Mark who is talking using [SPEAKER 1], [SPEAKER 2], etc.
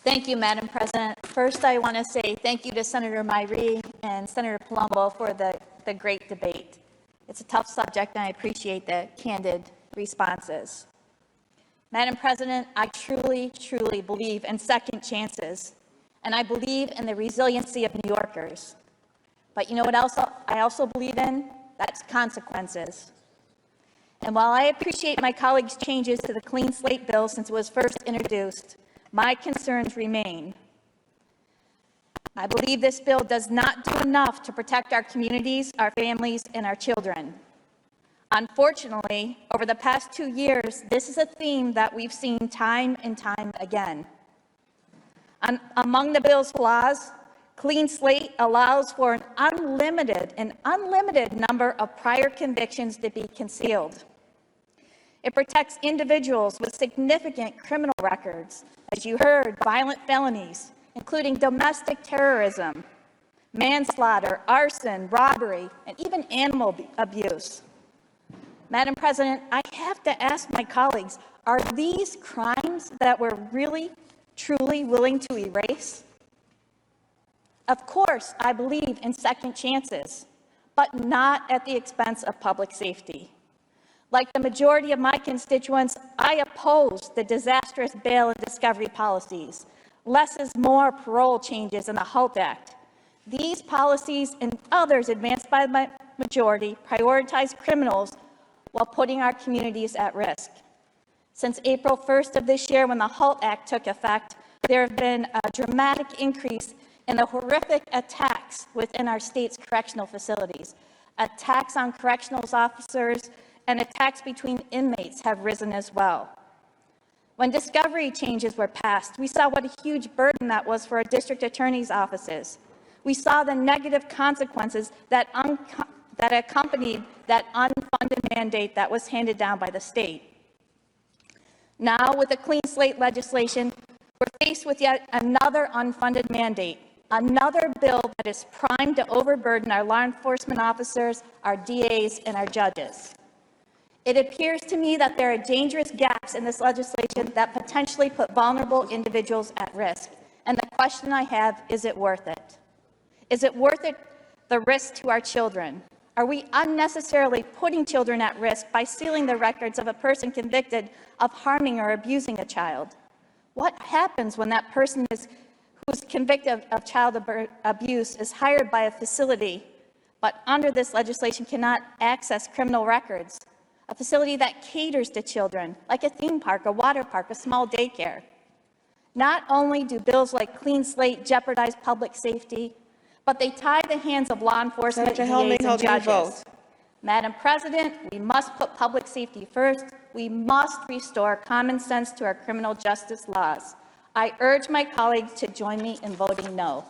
[SPEAKER 1] Thank you, Madam President. First, I want to say thank you to Senator Myrie and Senator Palumbo for the great debate. It's a tough subject, and I appreciate the candid responses. Madam President, I truly, truly believe in second chances, and I believe in the resiliency of New Yorkers. But you know what else I also believe in? That's consequences. And while I appreciate my colleagues' changes to the Clean Slate bill since it was first introduced, my concerns remain. I believe this bill does not do enough to protect our communities, our families, and our children. Unfortunately, over the past 2 years, this is a theme that we've seen time and time again. Among the bill's flaws, Clean Slate allows for an unlimited number of prior convictions to be concealed. It protects individuals with significant criminal records, as you heard, violent felonies, including domestic terrorism, manslaughter, arson, robbery, and even animal abuse. Madam President, I have to ask my colleagues, are these crimes that we're really, truly willing to erase? Of course, I believe in second chances, but not at the expense of public safety. Like the majority of my constituents, I oppose the disastrous bail and discovery policies, less is more parole changes in the HALT Act. These policies and others advanced by the majority prioritize criminals while putting our communities at risk. Since April 1st of this year, when the HALT Act took effect, there have been a dramatic increase in the horrific attacks within our state's correctional facilities. Attacks on correctional officers and attacks between inmates have risen as well. When discovery changes were passed, we saw what a huge burden that was for our district attorney's offices. We saw the negative consequences that accompanied that unfunded mandate that was handed down by the state. Now, with the Clean Slate legislation, we're faced with yet another unfunded mandate, another bill that is primed to overburden our law enforcement officers, our DAs, and our judges. It appears to me that there are dangerous gaps in this legislation that potentially put vulnerable individuals at risk. And the question I have, is it worth it? Is it worth it, the risk to our children? Are we unnecessarily putting children at risk by sealing the records of a person convicted of harming or abusing a child? What happens when that person who's convicted of child abuse is hired by a facility, but under this legislation cannot access criminal records? A facility that caters to children, like a theme park, a water park, a small daycare. Not only do bills like Clean Slate jeopardize public safety, but they tie the hands of law enforcement, DAs, and judges. Madam President, we must put public safety first. We must restore common sense to our criminal justice laws. I urge my colleagues to join me in voting no.